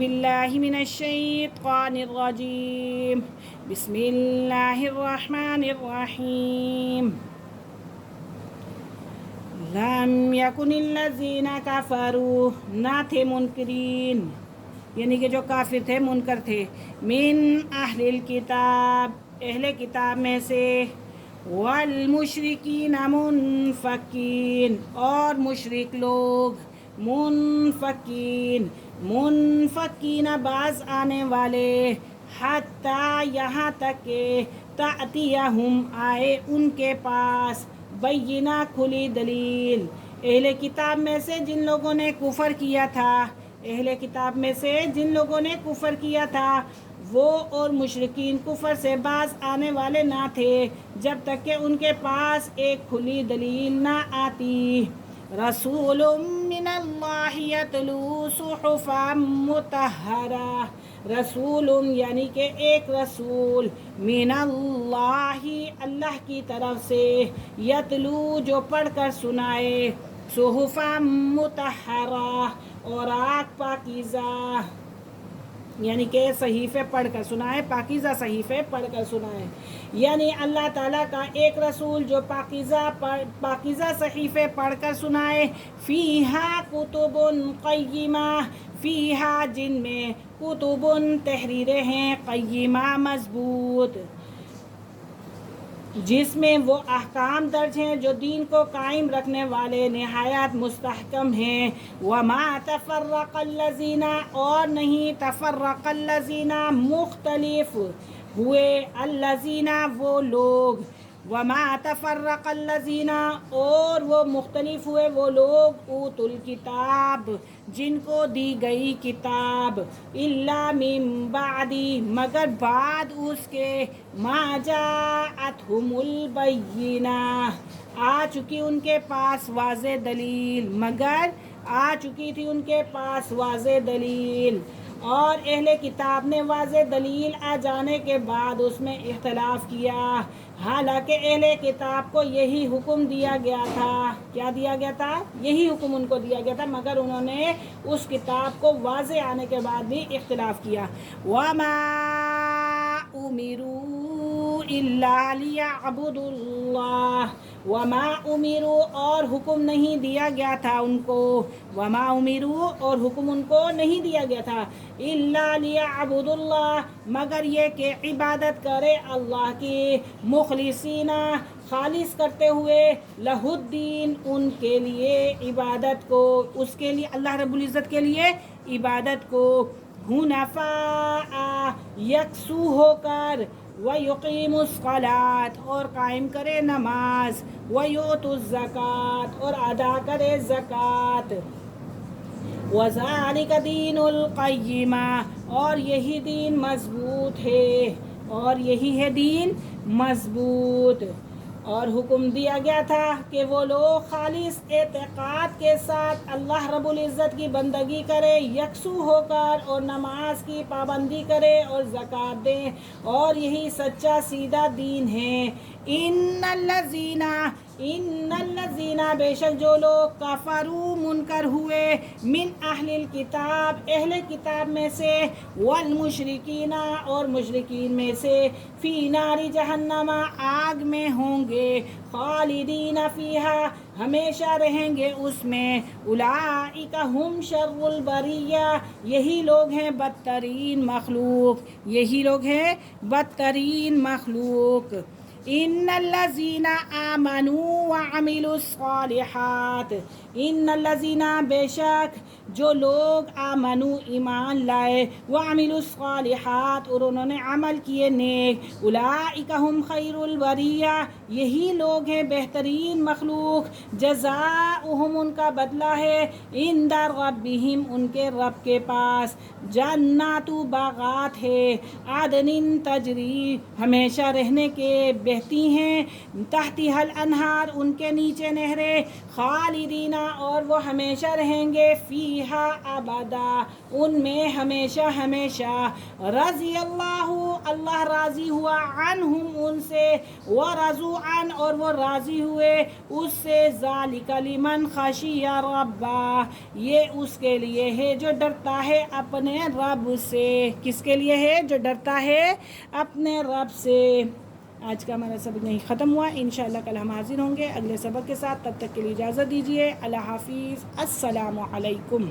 بالله من الشيطان الرجيم بسم الله الرحمن الرحیم لم یکن الذین کفروا، نہ تھے منکرین یعنی کہ جو کافر تھے، منکر تھے، من اہل الکتاب، اہل کتاب میں سے، والمشرکین منفکین، اور مشرک لوگ، منفکین باز آنے والے، حتیٰ یہاں تک کہ تأتیہم آئے ان کے پاس بینہ کھلی دلیل۔ اہل کتاب میں سے جن لوگوں نے کفر کیا تھا، اہل کتاب میں سے جن لوگوں نے کفر کیا تھا، وہ اور مشرکین کفر سے باز آنے والے نہ تھے جب تک کہ ان کے پاس ایک کھلی دلیل نہ آتی۔ رسول من اللہ یتلو صحفا مطہرہ، رسول یعنی کہ ایک رسول، من اللہ اللہ کی طرف سے، یتلو جو پڑھ کر سنائے، صحفا مطہرہ اوراق پاکیزہ، یعنی کہ صحیفے پڑھ کر سنائے، پاکیزہ صحیفے پڑھ کر سنائے، یعنی اللہ تعالیٰ کا ایک رسول جو پاکیزہ صحیفے پڑھ کر سنائے، فیہا کتب قیمہ، فیہا جن میں کتب تحریریں ہیں، قیمہ مضبوط، جس میں وہ احکام درج ہیں جو دین کو قائم رکھنے والے نہایت مستحکم ہیں۔ وما تفرق الذین، اور نہیں تفرق الذین مختلف ہوئے، الذین وہ لوگ، وما تفرق الذین اور وہ مختلف ہوئے وہ لوگ، اوتوا الکتاب جن کو دی گئی کتاب، الا من بعد مگر بعد اس کے، ما جاءتہم البینہ آ چکی ان کے پاس واضح دلیل، مگر آ چکی تھی ان کے پاس واضح دلیل، اور اہل کتاب نے واضح دلیل آ جانے کے بعد اس میں اختلاف کیا، حالانکہ اہل کتاب کو یہی حکم دیا گیا تھا۔ کیا دیا گیا تھا؟ یہی حکم ان کو دیا گیا تھا، مگر انہوں نے اس کتاب کو واضح آنے کے بعد بھی اختلاف کیا۔ وَمَا أُمِرُوا إِلَّا لِيَعْبُدُوا اللَّهَ، وما امروا اور حکم نہیں دیا گیا تھا ان کو، وما امروا اور حکم ان کو نہیں دیا گیا تھا، الا لیعبدوا اللہ مگر یہ کہ عبادت کرے اللہ کی، مخلصین خالص کرتے ہوئے، لہ الدین ان کے لیے عبادت کو، اس کے لیے اللہ رب العزت کے لیے عبادت کو، حنفاء یکسو ہو کر، وَيُقِيمُ الصَّلَاةَ اور قائم کرے نماز، وَيُؤْتُ الزَّكَاةَ اور ادا کرے زکوٰۃ، وَذَلِكَ دِينُ الْقَيِّمَةِ اور یہی دین مضبوط ہے، اور یہی ہے دین مضبوط۔ اور حکم دیا گیا تھا کہ وہ لوگ خالص اعتقاد کے ساتھ اللہ رب العزت کی بندگی کرے، یکسو ہو کر، اور نماز کی پابندی کرے اور زکوٰۃ دیں، اور یہی سچا سیدھا دین ہے۔ ان الذین بے شک جو لوگ، کفروا منکر ہوئے، من اہل الکتاب اہل کتاب میں سے، والمشرکین اور مشرکین میں سے، فی نار جہنم آگ میں ہوں گے، خالدین فیہا ہمیشہ رہیں گے اس میں، اولئک ہم شر البریہ یہی لوگ ہیں بدترین مخلوق، یہی لوگ ہیں بدترین مخلوق۔ ان الذین آمنوا وعملوا الصالحات، ان الذین بے شک جو لوگ، آمنوا ایمان لائے، وعملوا الصالحات اور انہوں نے عمل کیے نیک، اولئک ہم خیر البریہ یہی لوگ ہیں بہترین مخلوق، جزاؤہم ان کا بدلہ ہے، عند ربہم ان کے رب کے پاس، جنات باغات ہے، عدن تجری ہمیشہ رہنے کے، بہتی ہیں، تحتہا الانہار ان کے نیچے نہریں، خالدین اور وہ ہمیشہ رہیں گے، فی فیہا ابدا، ان میں ہمیشہ ہمیشہ، رضی اللہ، اللہ راضی ہوا، عنہم ان سے، ورضوا عن اور وہ راضی ہوئے اس سے، ذالک لمن خشی ربہ، یہ اس کے لیے ہے جو ڈرتا ہے اپنے رب سے۔ کس کے لیے ہے؟ جو ڈرتا ہے اپنے رب سے۔ آج کا ہمارا سبق نہیں ختم ہوا، انشاءاللہ کل ہم حاضر ہوں گے اگلے سبق کے ساتھ، تب تک کے لیے اجازت دیجیے، اللہ حافظ، السلام علیکم۔